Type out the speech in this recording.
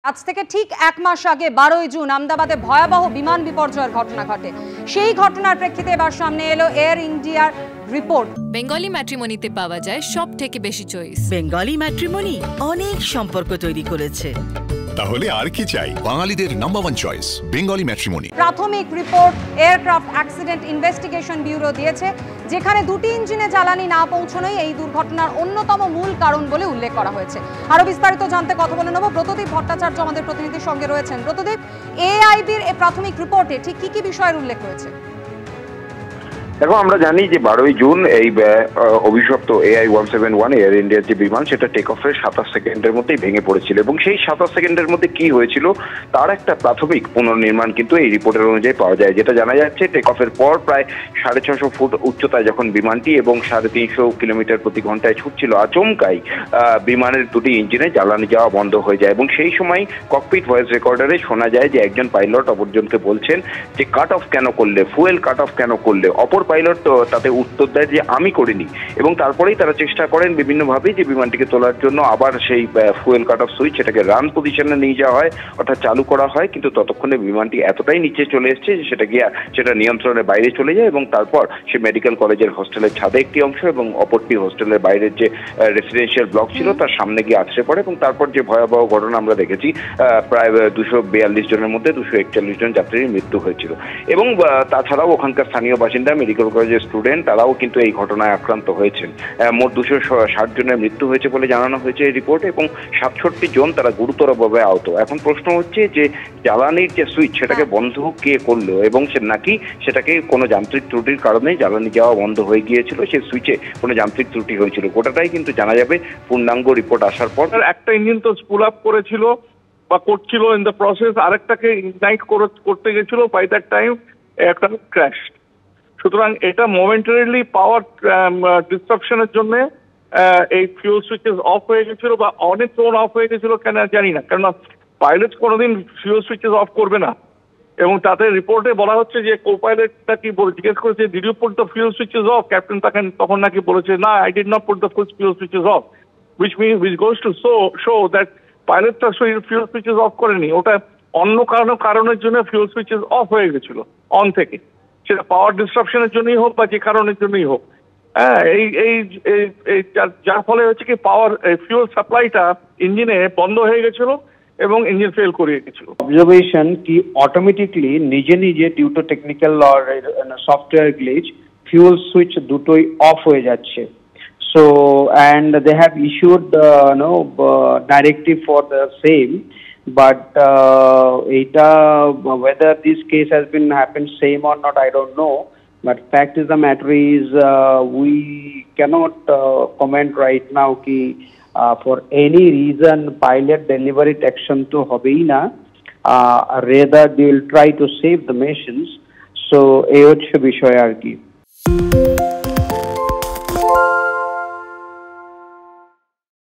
আজ থেকে ঠিক 1 মাস আগে 12ই জুন আহমেদাবাদে ভয়াবহ বিমান বিপর্যয়ের ঘটনা ঘটে। সেই ঘটনার প্রেক্ষিতে এবার সামনে এলো এয়ার ইন্ডিয়ার রিপোর্ট। বেঙ্গলি ম্যাট্রিমনিতে পাওয়া যায় সবথেকে বেশি চয়েস। বেঙ্গলি ম্যাট্রিমনি অনেক সম্পর্ক তৈরি করেছে। তাহলে আর কি চাই? বাঙালিদের নাম্বার 1 চয়েস বেঙ্গলি ম্যাট্রিমনি। প্রাথমিক report aircraft accident investigation bureau দিয়েছে, যেখানে দুটি ইঞ্জিনে জ্বালানি না পৌঁছানোই এই দুর্ঘটনার অন্যতম মূল কারণ বলে উল্লেখ করা হয়েছে। আরো বিস্তারিত জানতে কথা বলে নেব ব্রতদীপ ভট্টাচার্য আমাদের প্রতিনিধির সঙ্গে রয়েছেন। ব্রতদীপ, এআইবির এই প্রাথমিক রিপোর্টে ঠিক কি বিষয়ের উল্লেখ রয়েছে? দেখো, আমরা জানি যে 12ই জুন এই অভিশপ্ত AI-171 এয়ার ইন্ডিয়ার যে বিমান, সেটা টেক অফের 27 সেকেন্ডের মধ্যেই ভেঙে পড়েছিল এবং সেই 27 সেকেন্ডের মধ্যে কি হয়েছিল তার একটা প্রাথমিক পুনর্নির্মাণ কিন্তু এই রিপোর্টের অনুযায়ী পাওয়া যায়। যেটা জানা যাচ্ছে, টেক অফের পর প্রায় 650 ফুট উচ্চতায় যখন বিমানটি এবং 350 কিলোমিটার প্রতি ঘন্টায় ছুটছিল, আচমকাই বিমানের দুটি ইঞ্জিনে জ্বালানি যাওয়া বন্ধ হয়ে যায় এবং সেই সময় ককপিট ভয়েস রেকর্ডারে শোনা যায় যে একজন পাইলট অপরজনকে বলছেন যে কাট অফ কেন করলে, ফুয়েল কাট অফ কেন করলে। অপর পাইলট তো তাতে উত্তর দেয় যে আমি করিনি এবং তারপরেই তারা চেষ্টা করেন বিভিন্নভাবে যে বিমানটিকে তোলার জন্য আবার সেই ফুয়েল কাট অফ সুইচ সেটাকে রান পজিশনে নিয়ে যাওয়া হয়, অর্থাৎ চালু করা হয়, কিন্তু ততক্ষণে বিমানটি এতটাই নিচে চলে এসছে যে সেটা নিয়ন্ত্রণের বাইরে চলে যায় এবং তারপর সে মেডিকেল কলেজের হোস্টেলের ছাদে একটি অংশ এবং অপরটি হোস্টেলের বাইরের যে রেসিডেন্সিয়াল ব্লক ছিল তার সামনে গিয়ে আছড়ে পড়ে এবং তারপর যে ভয়াবহ ঘটনা আমরা দেখেছি, প্রায় 242 জনের মধ্যে 241 জন যাত্রীর মৃত্যু হয়েছিল এবং তাছাড়াও ওখানকার স্থানীয় বাসিন্দা, মেডিকেল কলেজের স্টুডেন্ট, তারাও কিন্তু এই ঘটনায় আক্রান্ত হয়েছেন। মোট 260 জনের মৃত্যু হয়েছে বলে জানানো হয়েছে এই রিপোর্টে এবং 67 জন তারা গুরুতরভাবে আহত। এখন প্রশ্ন হচ্ছে যে জ্বালানির যে সুইচ সেটাকে বন্ধ কে করলো এবং নাকি সেটাকে কোনো যান্ত্রিক ত্রুটির কারণে জ্বালানি যাওয়া বন্ধ হয়ে গিয়েছিল, সেই সুইচে কোনো যান্ত্রিক ত্রুটি হয়েছিল। গোটাটাই কিন্তু জানা যাবে পূর্ণাঙ্গ রিপোর্ট আসার পর। একটা ইঞ্জিন তো স্পুল আপ করেছিল বা করছিল ইন দ্য প্রসেস, আরেকটাকে ইগনাইট করতে গেছিল, বাই দ্যাট টাইম একটা ক্র্যাশ। সুতরাং এটা মোমেন্টারিলি পাওয়ার ডিসরাপশনের জন্য এই ফিউল সুইচেস অফ হয়ে গেছিল বা অনেকক্ষণ অফ হয়ে গেছিল কেন জানি না, কেননা পাইলট কোনোদিন ফিউল সুইচেস অফ করবে না এবং তাতে রিপোর্টে বলা হচ্ছে যে কো পাইলটটা কি জিজ্ঞেস করেছে did you put the fuel switches off, captain তখন নাকি বলেছে না, I did not put the fuel switches off, which goes to show that পাইলটটা ফিউল সুইচেস অফ করেনি, ওটা অন্য কারণের জন্য ফিউল সুইচেস অফ হয়ে গেছিল অন থেকে, সেটা পাওয়ার ডিসরাপশনের জন্যই হোক বা যে কারণের জন্যই হোক। হ্যাঁ, এই যার ফলে হচ্ছে কি পাওয়ার ফিউল সাপ্লাইটা ইঞ্জিনে বন্ধ হয়ে গেছিল এবং ইঞ্জিন ফেল করে গেছিল। অবজারভেশন কি অটোমেটিকলি নিজে due to technical or software glitch fuel switch দুটোই অফ হয়ে যাচ্ছে। So and they have issued directive for the same, but whether this case has been happened same or not, I don't know. But fact is the matter is we cannot comment right now ki for any reason pilot deliberate action to hobei na, rather they will try to save the missions. So এই হচ্ছে বিষয় আর কি।